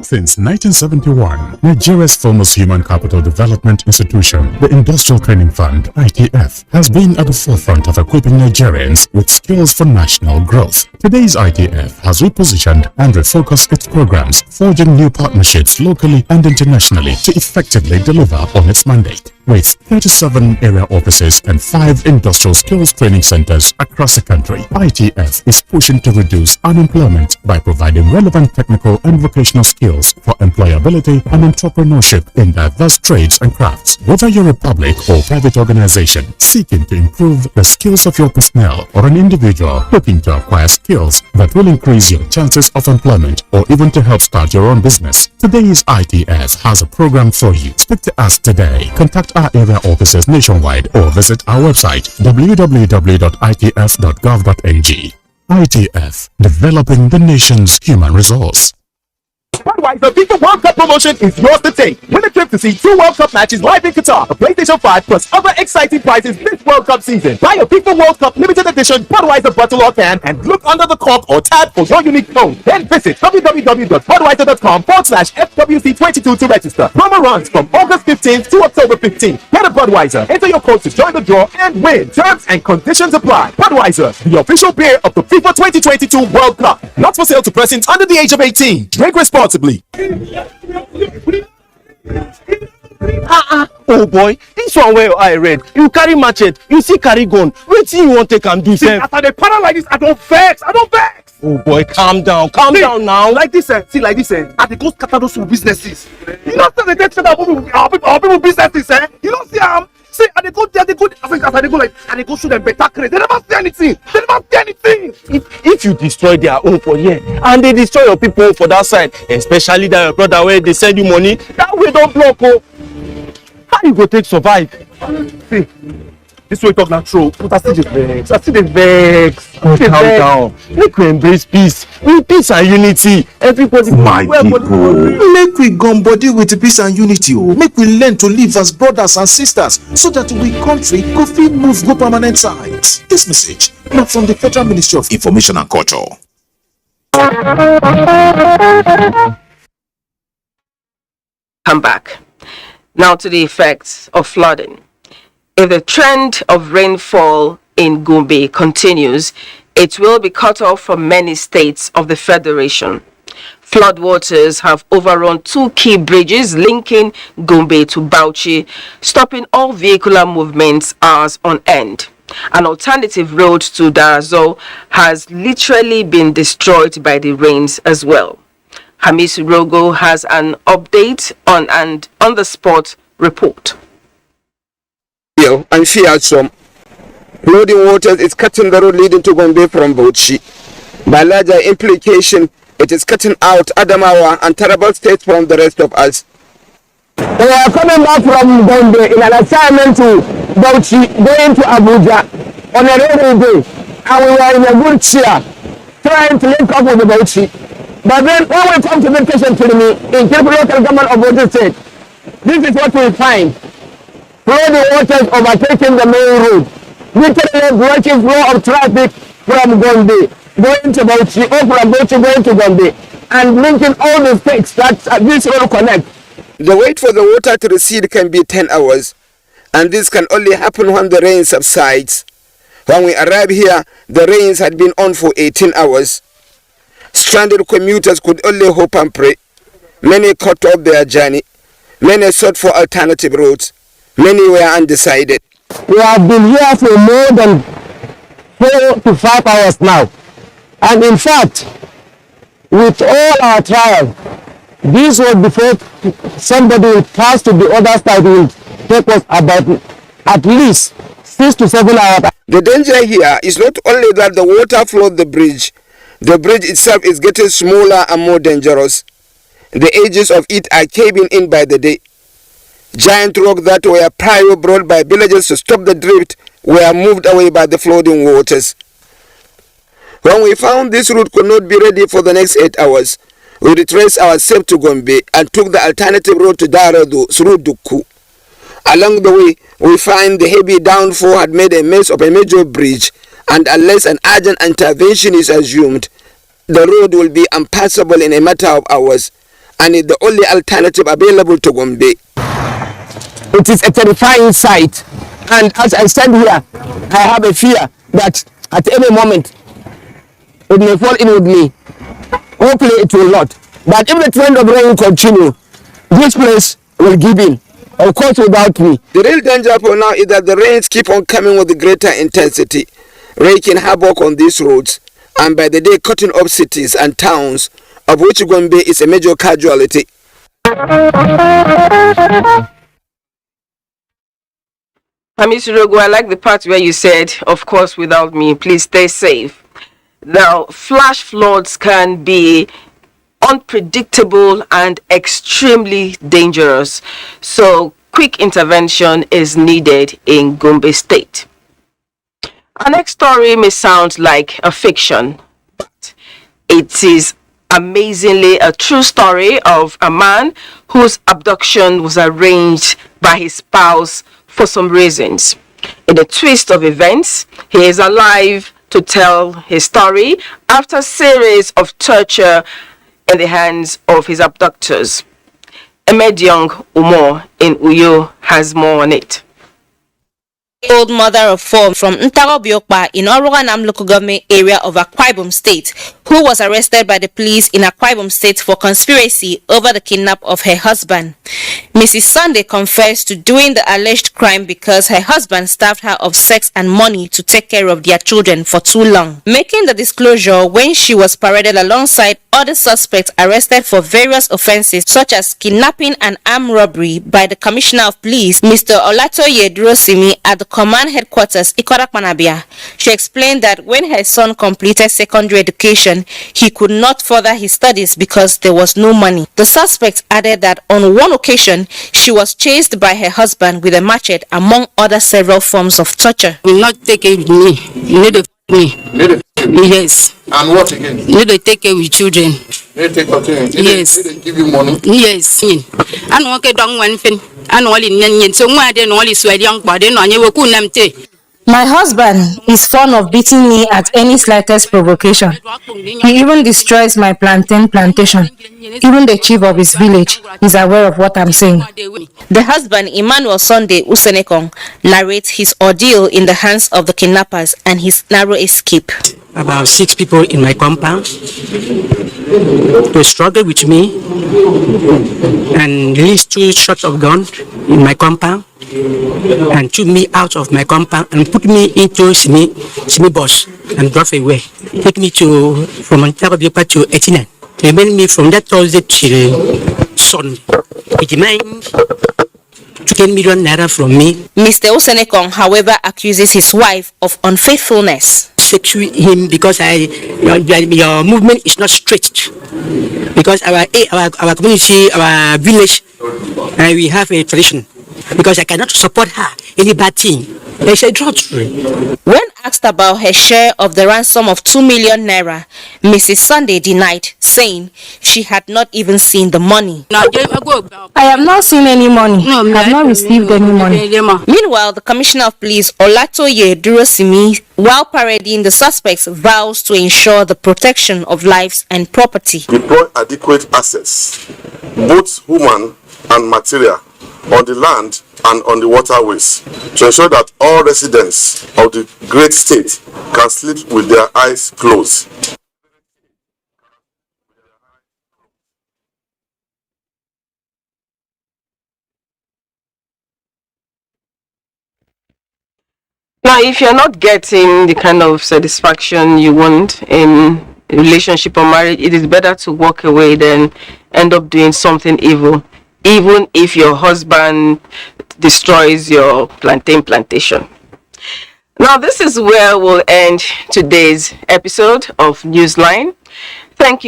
Since 1971, Nigeria's foremost human capital development institution, the Industrial Training Fund, ITF, has been at the forefront of equipping Nigerians with skills for national growth. Today's ITF has repositioned and refocused its programs, forging new partnerships locally and internationally to effectively deliver on its mandate. with 37 area offices and 5 industrial skills training centers across the country. ITF is pushing to reduce unemployment by providing relevant technical and vocational skills for employability and entrepreneurship in diverse trades and crafts. Whether you're a public or private organization seeking to improve the skills of your personnel or an individual looking to acquire skills that will increase your chances of employment or even to help start your own business, today's ITF has a program for you. Speak to us today. Contact our area offices nationwide or visit our website www.itf.gov.ng. ITF, developing the nation's human resource. Otherwise, the FIFA World Cup promotion is yours to take. Win a trip to see 2 World Cup matches live in Qatar, a PlayStation 5 plus other exciting prizes this World Cup season. Buy a FIFA World Cup limited edition Budweiser bottle or can and look under the cork or tab for your unique phone. Then visit www.budweiser.com/FWC22 to register. Promo runs from August 15th to October 15th. Get a Budweiser, enter your code to join the draw and win. Terms and conditions apply. Budweiser, the official beer of the FIFA 2022 World Cup. Not for sale to persons under the age of 18. Drink responsibly. Oh boy, this one where I read, you carry machete, you see carry gun, wetin you want take am do sef? After the para like this, I don't vex. Oh boy, calm down now. Like this, I dey go scatter those businesses. You know, say they take shut up our people businesses, eh? You don't see them. See, and they go there, they go shoot them better crazy. They never see anything. If you destroy their own for here, and they destroy your people for that side, especially that your brother where they send you money, that way don't block. Oh, how you go take survive? See, this way talk not true, but I still dey vex. Calm down. Make we embrace peace. With peace and unity, everybody. My people, make we gum body with peace and unity. Make we learn to live as brothers and sisters, so that we country go fit move go permanent sides. This message not from the Federal Ministry of Information and Culture. Come back now to the effects of flooding. If the trend of rainfall in Gombe continues, it will be cut off from many states of the Federation. Floodwaters have overrun 2 key bridges linking Gombe to Bauchi, stopping all vehicular movements hours on end. An alternative road to Darazo has literally been destroyed by the rains as well. Hamis Rogo has an update on an on-the-spot report. And she has some flooding waters is cutting the road leading to Gombe from Bauchi. By larger implication, it is cutting out Adamawa and terrible states from the rest of us. We are coming back from Gombe in an assignment to Bauchi, going to Abuja on a rainy day, and we were in a good cheer, trying to link up with the Bauchi. But then when we come to vacation to me in Kebbi local government of Ogun State, this is what we find. Flooding waters overtaking the main road, literally blocking flow of traffic from Gombe going to Bauchi, or from Bauchi going to Gombe, and linking all the states that this road connect. The wait for the water to recede can be 10 hours, and this can only happen when the rain subsides. When we arrived here, the rains had been on for 18 hours. Stranded commuters could only hope and pray. Many cut off their journey. Many sought for alternative routes. Many were undecided. We have been here for more than 4 to 5 hours now. And in fact, with all our trial, this was before somebody will pass to the other side will take us about at least 6 to 7 hours. The danger here is not only that the water floods the bridge itself is getting smaller and more dangerous. The edges of it are caving in by the day. Giant rocks that were prior brought by villagers to stop the drift were moved away by the flooding waters. When we found this route could not be ready for the next 8 hours, we retraced ourselves to Gombe and took the alternative road to Darado through Duku. Along the way, we find the heavy downfall had made a mess of a major bridge, and unless an urgent intervention is assumed, the road will be impassable in a matter of hours, and is the only alternative available to Gombe. It is a terrifying sight, and as I stand here, I have a fear that at any moment it may fall in with me. Hopefully it will not. But if the trend of rain continue, this place will give in. of course without me. The real danger for now is that the rains keep on coming with greater intensity, wreaking havoc on these roads, and by the day cutting up cities and towns, of which Gombe is a major casualty. Miss Rogo, I like the part where you said, of course, without me, please stay safe. Now, flash floods can be unpredictable and extremely dangerous. So, quick intervention is needed in Gombe State. Our next story may sound like a fiction, but it is amazingly a true story of a man whose abduction was arranged by his spouse for some reasons. In a twist of events, he is alive to tell his story after a series of torture in the hands of his abductors. Emediong Umo in Uyo has more on it. Old mother of four from Ntarobiokpa in Oroganam local government area of Akwa Ibom State, who was arrested by the police in Akwa Ibom State for conspiracy over the kidnap of her husband. Mrs. Sunday confessed to doing the alleged crime because her husband starved her of sex and money to take care of their children for too long. Making the disclosure when she was paraded alongside other suspects arrested for various offenses such as kidnapping and armed robbery by the Commissioner of Police, Mr. Olatoye Durosimi, at the command headquarters Ikorakpanabia. She explained that when her son completed secondary education, he could not further his studies because there was no money. The suspect added that on one occasion, she was chased by her husband with a machete, among other several forms of torture. Will not take it with me. You need to me. Yes. And what again? You need to take care with children. They take care of children. Yes. They give you money. Yes. I know okay don't one thing. I know only nyan so why they only swear young body no you will namte. My husband is fond of beating me at any slightest provocation. He even destroys my plantain plantation. Even the chief of his village is aware of what I'm saying. The husband, Emmanuel Sunday Usenekong, narrates his ordeal in the hands of the kidnappers and his narrow escape. About 6 people in my compound to struggle with me and released 2 shots of guns in my compound and took me out of my compound and put me into semi bus and drove away. Take me from Ontario to Katsina. Remain me from that Thursday till Sunday. It means 10 million naira from me. Mr. Usenekong, however, accuses his wife of unfaithfulness. Sexually him because your movement is not straight. Because our community, our village, we have a tradition. Because I cannot support her any bad thing. They say drop. When asked about her share of the ransom of 2 million naira, Mrs. Sunday denied, saying she had not even seen the money. I have not seen any money. I have not received any money. Meanwhile, the Commissioner of Police, Olatoye Durosimi, while parading the suspects, vows to ensure the protection of lives and property. Deploy adequate assets, both human and material, on the land and on the waterways to ensure that all residents of the great state can sleep with their eyes closed. Now, if you're not getting the kind of satisfaction you want in a relationship or marriage, it is better to walk away than end up doing something evil, even if your husband destroys your plantation. Now, this is where we'll end today's episode of Newsline. Thank you.